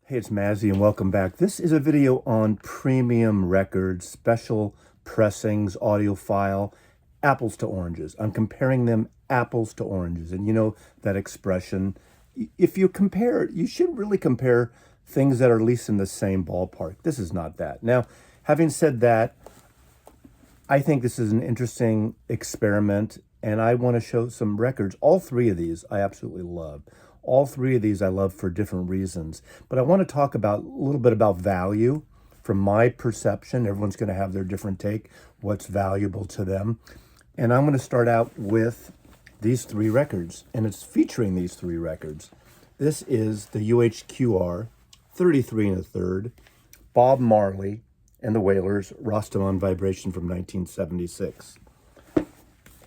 Hey, it's Mazzy and welcome back. This is a video on premium records, special pressings, audiophile, apples to oranges. I'm comparing them apples to oranges. And you know that expression. If you compare, you should really compare things that are at least in the same ballpark. This is not that. Now, having said that, I think this is an interesting experiment, and I want to show some records. All three of these I absolutely love. All three of these I love for different reasons. But I want to talk about a little bit about value from my perception. Everyone's going to have their different take, what's valuable to them. And I'm going to start out with these three records, and it's featuring these three records. This is the UHQR 33 1/3, Bob Marley and the Wailers, Rastaman Vibration from 1976.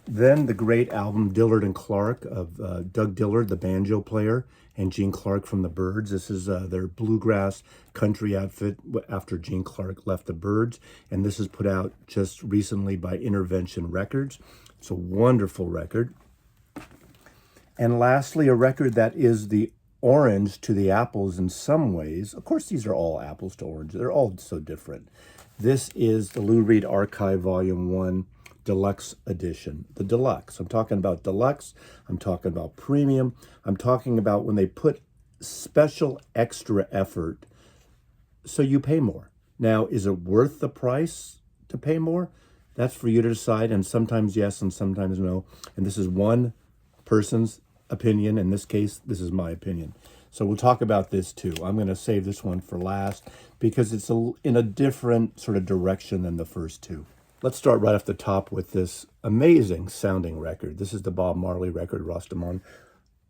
Then the great album Dillard and Clark of Doug Dillard, the banjo player, and Gene Clark from the Byrds. This is their bluegrass country outfit after Gene Clark left the Byrds. And this is put out just recently by Intervention Records. It's a wonderful record. And lastly, a record that is the orange to the apples in some ways. Of course, these are all apples to orange. They're all so different. This is the Lou Reed Archive Volume 1 Deluxe Edition. The Deluxe. I'm talking about Deluxe. I'm talking about Premium. I'm talking about when they put special extra effort so you pay more. Now, is it worth the price to pay more? That's for you to decide, and sometimes yes and sometimes no. And this is one person's opinion. In this case, this is my opinion. So we'll talk about this too. I'm going to save this one for last because it's in a different sort of direction than the first two. Let's start right off the top with this amazing sounding record. This is the Bob Marley record, Rastaman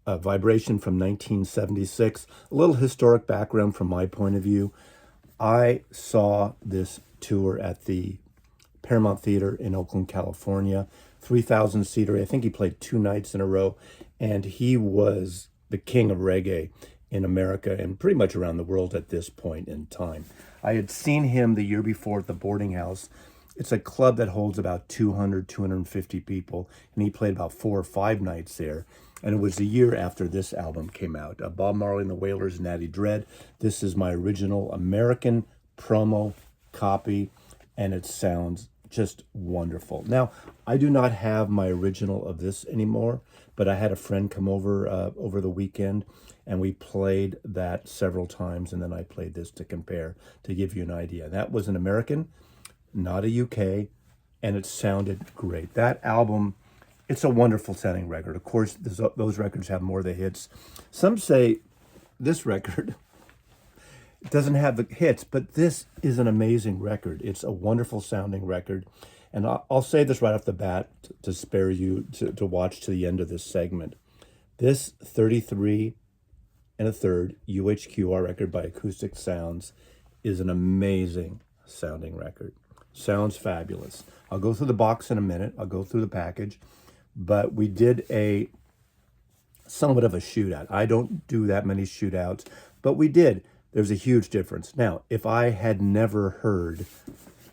Vibration from 1976. A little historic background from my point of view. I saw this tour at the Paramount Theater in Oakland, California. 3,000 seater. I think he played 2 nights in a row, and he was the king of reggae in America and pretty much around the world at this point in time. I had seen him the year before at the Boarding House. It's a club that holds about 200, 250 people, and he played about 4 or 5 nights there. And it was the year after this album came out, Bob Marley and the Wailers, Natty Dread. This is my original American promo copy, and it sounds just wonderful. Now, I do not have my original of this anymore, but I had a friend come over over the weekend, and we played that several times, and then I played this to compare, to give you an idea. That was an American, not a UK, and it sounded great. That album, it's a wonderful sounding record. Of course, those records have more of the hits. Some say this record it doesn't have the hits, but this is an amazing record. It's a wonderful sounding record. And I'll say this right off the bat to spare you to watch to the end of this segment. This 33 1/3 UHQR record by Acoustic Sounds is an amazing sounding record. Sounds fabulous. I'll go through the box in a minute. I'll go through the package. But we did a somewhat of a shootout. I don't do that many shootouts, but we did. There's a huge difference. Now, if I had never heard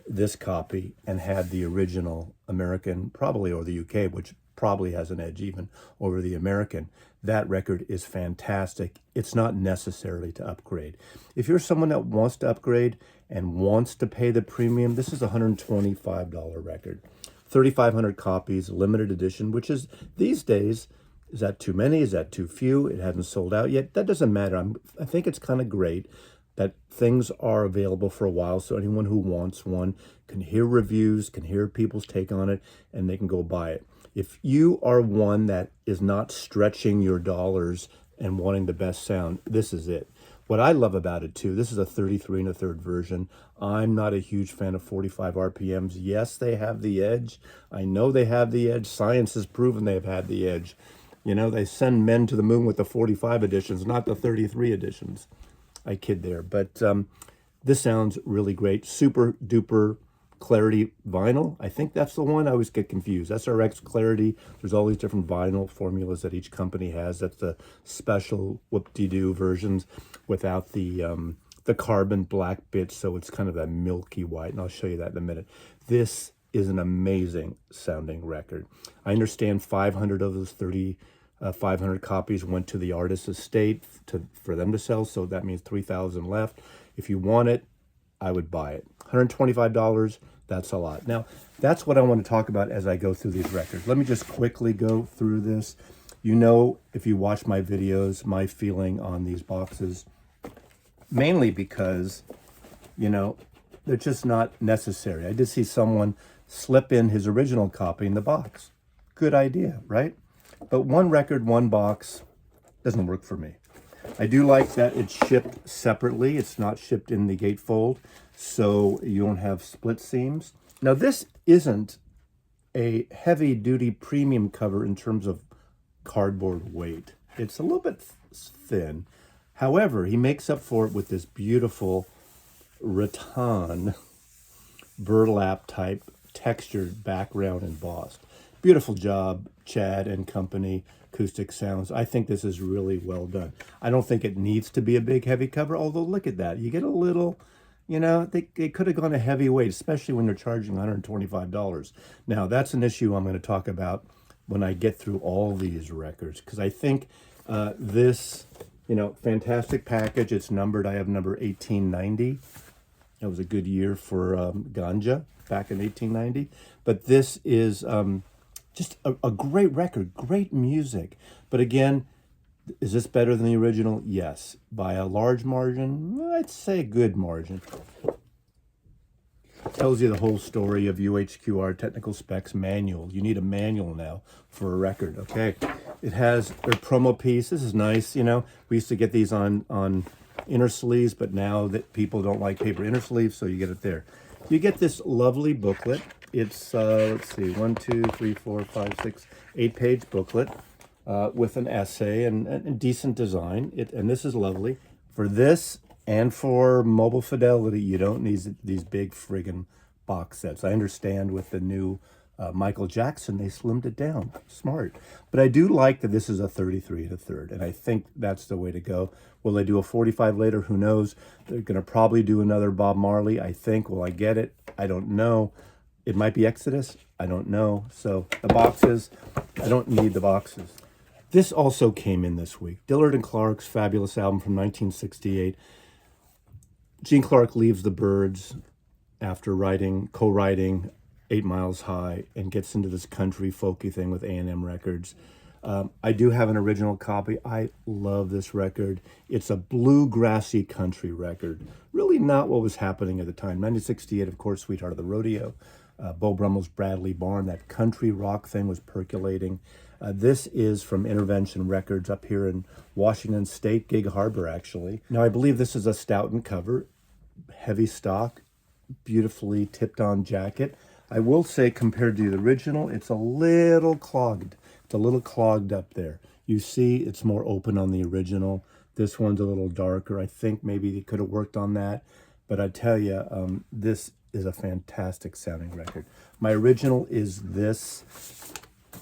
this copy and had the original American, probably, or the UK, which probably has an edge even over the American, that record is fantastic. It's not necessarily to upgrade. If you're someone that wants to upgrade and wants to pay the premium, this is a $125 record. 3,500 copies, limited edition, which is these days, is that too many? Is that too few? It hasn't sold out yet. That doesn't matter. I think it's kind of great that things are available for a while, so anyone who wants one can hear reviews, can hear people's take on it, and they can go buy it. If you are one that is not stretching your dollars and wanting the best sound, this is it. What I love about it too, this is a 33 1/3 version. I'm not a huge fan of 45 RPMs. Yes, they have the edge. I know they have the edge. Science has proven they've had the edge. You know, they send men to the moon with the 45 editions, not the 33 editions. I kid there. But this sounds really great. Super duper Clarity vinyl. I think that's the one. I always get confused. SRX Clarity. There's all these different vinyl formulas that each company has. That's the special whoop-de-doo versions without the carbon black bits, so it's kind of that milky white, and I'll show you that in a minute. This is an amazing sounding record. I understand 500 of those 30 500 copies went to the artist's estate for them to sell, so that means 3,000 left. If you want it, I would buy it. $125, that's a lot. Now, that's what I want to talk about as I go through these records. Let me just quickly go through this. You know, if you watch my videos, my feeling on these boxes, mainly because, you know, they're just not necessary. I did see someone slip in his original copy in the box. Good idea, right? But one record, one box doesn't work for me. I do like that it's shipped separately. It's not shipped in the gatefold, so you don't have split seams. Now, this isn't a heavy-duty premium cover in terms of cardboard weight. It's a little bit thin. However, he makes up for it with this beautiful rattan burlap type textured background embossed. Beautiful job, Chad and company, Acoustic Sounds. I think this is really well done. I don't think it needs to be a big heavy cover, although look at that. You get a little, you know, they could have gone a heavyweight, especially when they're charging $125. Now, that's an issue I'm going to talk about when I get through all these records, because I think this, you know, fantastic package. It's numbered. I have number 1890. That was a good year for ganja back in 1890. But this is just a great record, great music. But again, is this better than the original? Yes. By a large margin, I'd say a good margin. Tells you the whole story of UHQR Technical Specs Manual. You need a manual now for a record, okay? It has their promo piece. This is nice, you know. We used to get these on inner sleeves, but now that people don't like paper inner sleeves, so you get it there. You get this lovely booklet. It's, let's see, 1, 2, 3, 4, 5, 6, 8-page booklet with an essay and decent design. And this is lovely. For this and for mobile fidelity, you don't need these big friggin' box sets. I understand with the new Michael Jackson, they slimmed it down. Smart. But I do like that this is a 33 1/3, and I think that's the way to go. Will they do a 45 later? Who knows? They're going to probably do another Bob Marley, I think. Will I get it? I don't know. It might be Exodus. I don't know. So the boxes, I don't need the boxes. This also came in this week. Dillard and Clark's fabulous album from 1968. Gene Clark leaves the Byrds after co-writing 8 Miles High and gets into this country folky thing with A&M Records. I do have an original copy. I love this record. It's a bluegrassy country record. Really not what was happening at the time. 1968, of course, Sweetheart of the Rodeo. Beau Brummel's Bradley Barn. That country rock thing was percolating. This is from Intervention Records up here in Washington State, Gig Harbor, actually. Now, I believe this is a Stoughton cover. Heavy stock, beautifully tipped-on jacket. I will say, compared to the original, it's a little clogged. It's a little clogged up there. You see, it's more open on the original. This one's a little darker. I think maybe they could have worked on that. But I tell you, this is a fantastic sounding record. My original is this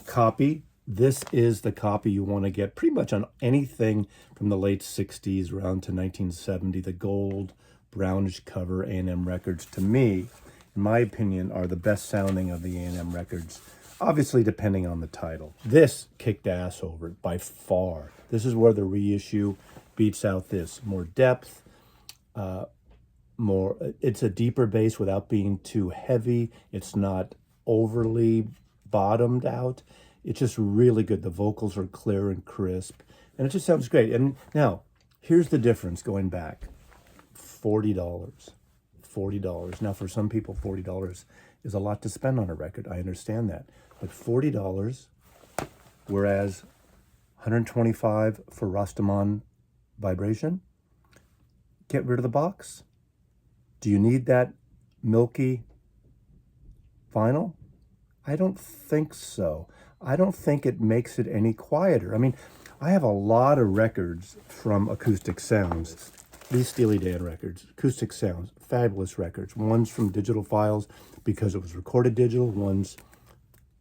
copy. This is the copy you want to get pretty much on anything from the late 60s around to 1970. The gold, brownish cover A&M Records, to me, in my opinion, are the best sounding of the A&M Records. Obviously, depending on the title. This kicked ass over it by far. This is where the reissue beats out this. More depth, it's a deeper bass without being too heavy. It's not overly bottomed out. It's just really good. The vocals are clear and crisp, and it just sounds great. And now, here's the difference going back. $40. $40. Now, for some people, $40 is a lot to spend on a record. I understand that. But $40, whereas $125 for Rastaman Vibration, get rid of the box. Do you need that milky vinyl? I don't think so. I don't think it makes it any quieter. I mean, I have a lot of records from Acoustic Sounds. These Steely Dan records, Acoustic Sounds, fabulous records. One's from digital files because it was recorded digital, one's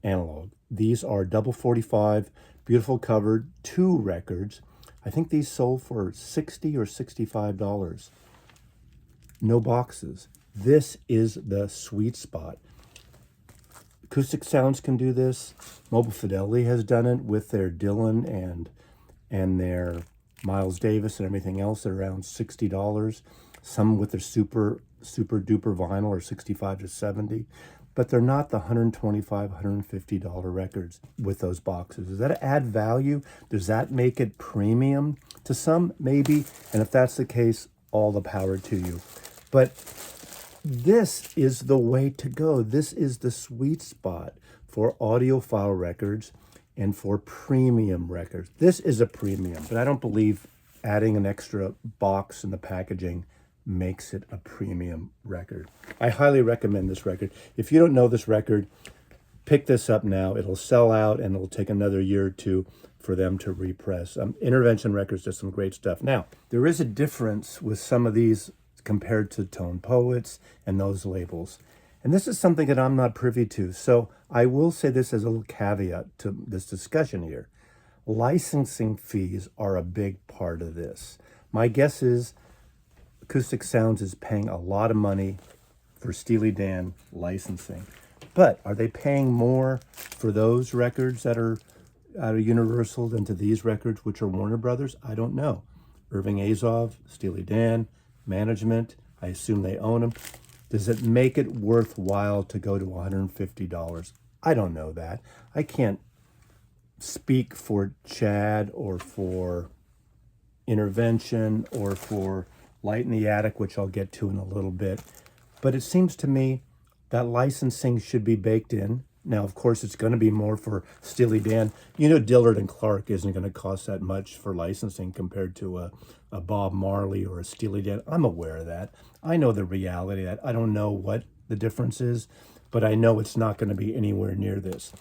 analog. These are double 45, beautiful covered, 2 records. I think these sold for $60 or $65. No boxes. This is the sweet spot. Acoustic Sounds can do this. Mobile Fidelity has done it with their Dillard and their Miles Davis and everything else at around $60. Some with their super duper vinyl are $65 to $70. But they're not the $125, $150 records with those boxes. Does that add value? Does that make it premium? To some, maybe. And if that's the case, all the power to you. But this is the way to go. This is the sweet spot for audiophile records and for premium records. This is a premium, but I don't believe adding an extra box in the packaging makes it a premium record. I highly recommend this record. If you don't know this record, pick this up now. It'll sell out and it'll take another year or two for them to repress. Intervention Records does some great stuff. Now, there is a difference with some of these compared to Tone Poets and those labels. And this is something that I'm not privy to. So I will say this as a little caveat to this discussion here. Licensing fees are a big part of this. My guess is Acoustic Sounds is paying a lot of money for Steely Dan licensing. But are they paying more for those records that are out of Universal than to these records, which are Warner Brothers? I don't know. Irving Azov, Steely Dan, management, I assume they own them. Does it make it worthwhile to go to $150? I don't know that. I can't speak for Chad or for Intervention or for Light in the Attic, which I'll get to in a little bit. But it seems to me that licensing should be baked in. Now, of course, it's going to be more for Steely Dan. You know, Dillard and Clark isn't going to cost that much for licensing compared to a Bob Marley or a Steely Dan. I'm aware of that. I know the reality of that. I don't know what the difference is, but I know it's not going to be anywhere near this.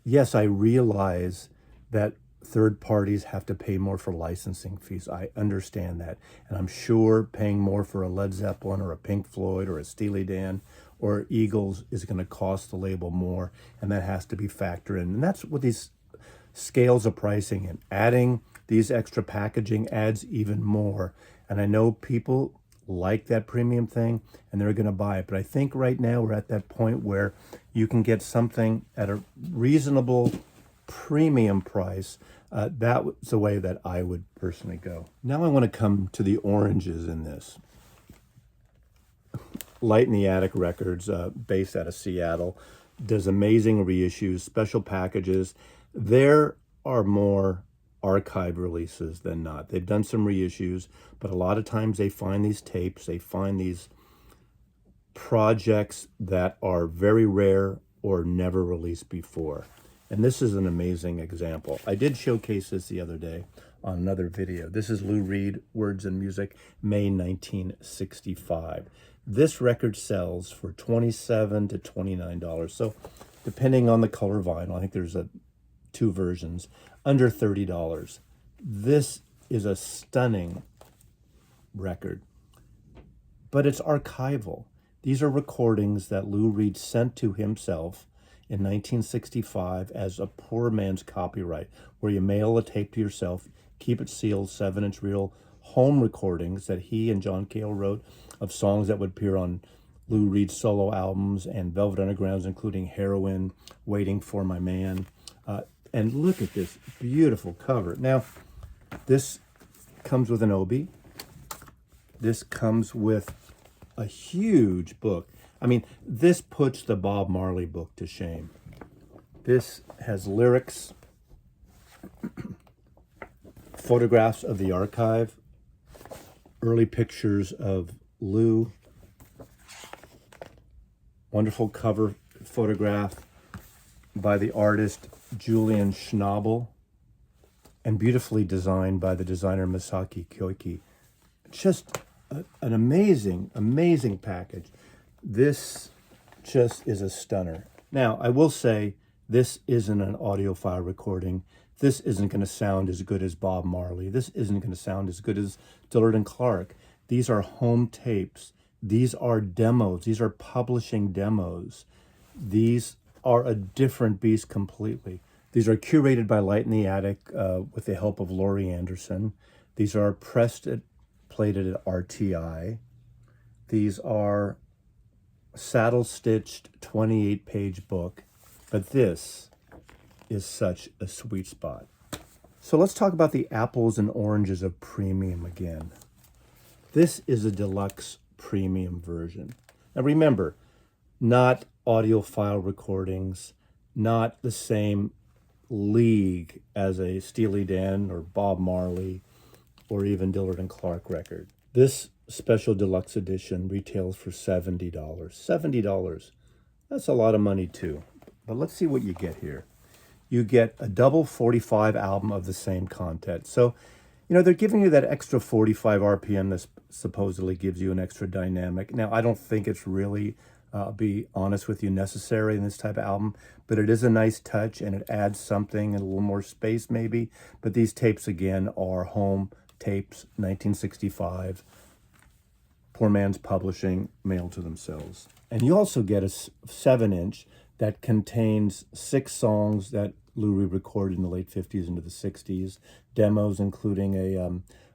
Yes, I realize that third parties have to pay more for licensing fees. I understand that. And I'm sure paying more for a Led Zeppelin or a Pink Floyd or a Steely Dan or Eagles is going to cost the label more, and that has to be factored in. And that's what these scales of pricing and adding these extra packaging adds even more. And I know people like that premium thing and they're going to buy it. But I think right now we're at that point where you can get something at a reasonable premium price. That's the way that I would personally go. Now I want to come to the oranges in this. Light in the Attic Records, based out of Seattle, does amazing reissues, special packages. There are more archive releases than not. They've done some reissues, but a lot of times they find these tapes, they find these projects that are very rare or never released before. And this is an amazing example. I did showcase this the other day on another video. This is Lou Reed, Words and Music, May 1965. This record sells for $27 to $29. So depending on the color vinyl, I think there's two versions, under $30. This is a stunning record, but it's archival. These are recordings that Lou Reed sent to himself in 1965 as a poor man's copyright, where you mail a tape to yourself, keep it sealed, 7-inch reel, home recordings that he and John Cale wrote of songs that would appear on Lou Reed's solo albums and Velvet Underground's, including Heroin, Waiting for My Man. And look at this beautiful cover. Now, this comes with an Obi. This comes with a huge book. I mean, this puts the Bob Marley book to shame. This has lyrics, photographs of the archive, early pictures of Lou, wonderful cover photograph by the artist Julian Schnabel, and beautifully designed by the designer Masaki Koike. Just an amazing, amazing package. This just is a stunner. Now, I will say this isn't an audiophile recording. This isn't going to sound as good as Bob Marley. This isn't going to sound as good as Dillard and Clark. These are home tapes. These are demos. These are publishing demos. These are a different beast completely. These are curated by Light in the Attic with the help of Laurie Anderson. These are plated at RTI. These are saddle-stitched 28-page book. But this is such a sweet spot. So let's talk about the apples and oranges of premium again. This is a deluxe premium version. Now remember, not audiophile recordings, not the same league as a Steely Dan or Bob Marley or even Dillard and Clark record. This special deluxe edition retails for $70. $70. That's a lot of money too. But let's see what you get here. You get a double 45 album of the same content. So, you know, they're giving you that extra 45 RPM that supposedly gives you an extra dynamic. Now, I don't think it's really, I'll be honest with you, necessary in this type of album, but it is a nice touch and it adds something and a little more space maybe. But these tapes, again, are home tapes, 1965, Poor Man's Publishing, mailed to themselves. And you also get a 7-inch that contains 6 songs that Lou Reed recorded in the late 50s into the 60s, demos including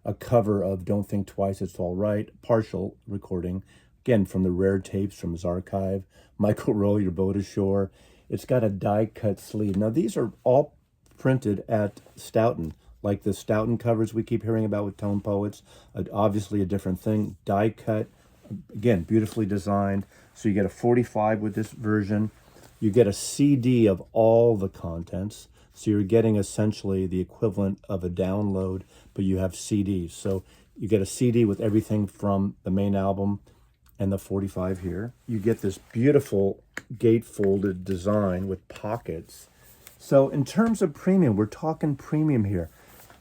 a cover of Don't Think Twice, It's All Right, partial recording, again, from the rare tapes from his archive, Michael Rowe, Your Boat Ashore. It's got a die-cut sleeve. Now, these are all printed at Stoughton, like the Stoughton covers we keep hearing about with Tone Poets, obviously a different thing, die-cut, again, beautifully designed. So you get a 45 with this version. You get a CD of all the contents. So you're getting essentially the equivalent of a download, but you have CDs. So you get a CD with everything from the main album and the 45 here. You get this beautiful gatefolded design with pockets. So in terms of premium, we're talking premium here.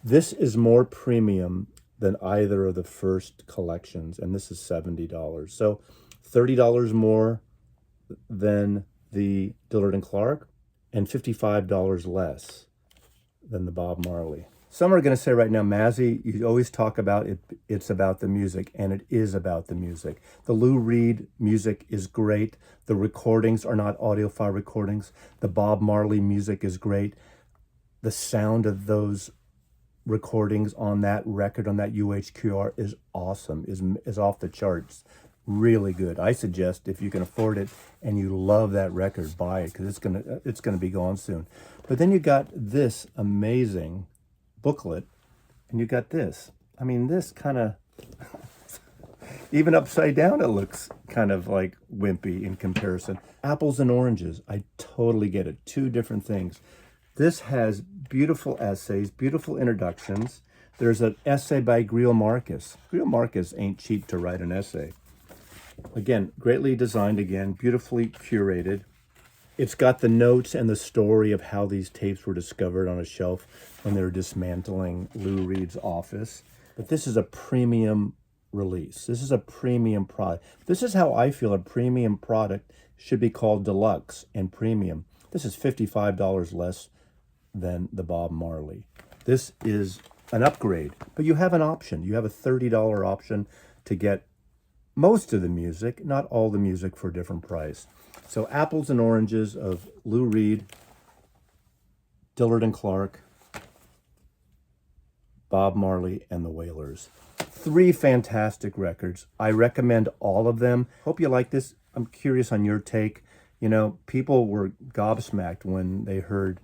This is more premium than either of the first collections, and this is $70. So $30 more than the Dillard and Clark, and $55 less than the Bob Marley. Some are going to say right now, Mazzy, you always talk about it's about the music, and it is about the music. The Lou Reed music is great. The recordings are not audiophile recordings. The Bob Marley music is great. The sound of those recordings on that record, on that UHQR, is awesome, is off the charts. Really good. I suggest if you can afford it and you love that record, buy it, because it's gonna be gone soon. But then you got this amazing booklet, and you got this. I mean, this kind of even upside down, it looks kind of like wimpy in comparison. Apples and oranges. I totally get it. Two different things. This has beautiful essays, beautiful introductions. There's an essay by Greil Marcus. Greil Marcus ain't cheap to write an essay. Again, greatly designed, again, beautifully curated. It's got the notes and the story of how these tapes were discovered on a shelf when they were dismantling Lou Reed's office. But this is a premium release. This is a premium product. This is how I feel a premium product should be called deluxe and premium. This is $55 less than the Bob Marley. This is an upgrade, but you have an option. You have a $30 option to get most of the music, not all the music, for a different price. So apples and oranges of Lou Reed, Dillard and Clark, Bob Marley, and the Wailers. 3 fantastic records. I recommend all of them. Hope you like this. I'm curious on your take. You know, people were gobsmacked when they heard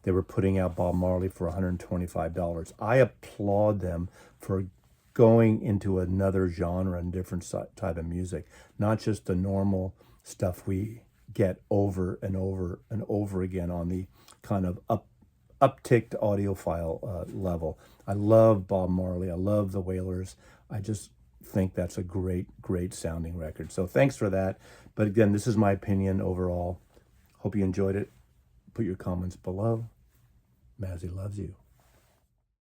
they were putting out Bob Marley for $125. I applaud them for going into another genre and different type of music, not just the normal stuff we get over and over and over again on the kind of upticked audiophile level. I love Bob Marley. I love the Wailers. I just think that's a great, great sounding record. So thanks for that. But again, this is my opinion overall. Hope you enjoyed it. Put your comments below. Mazzy loves you.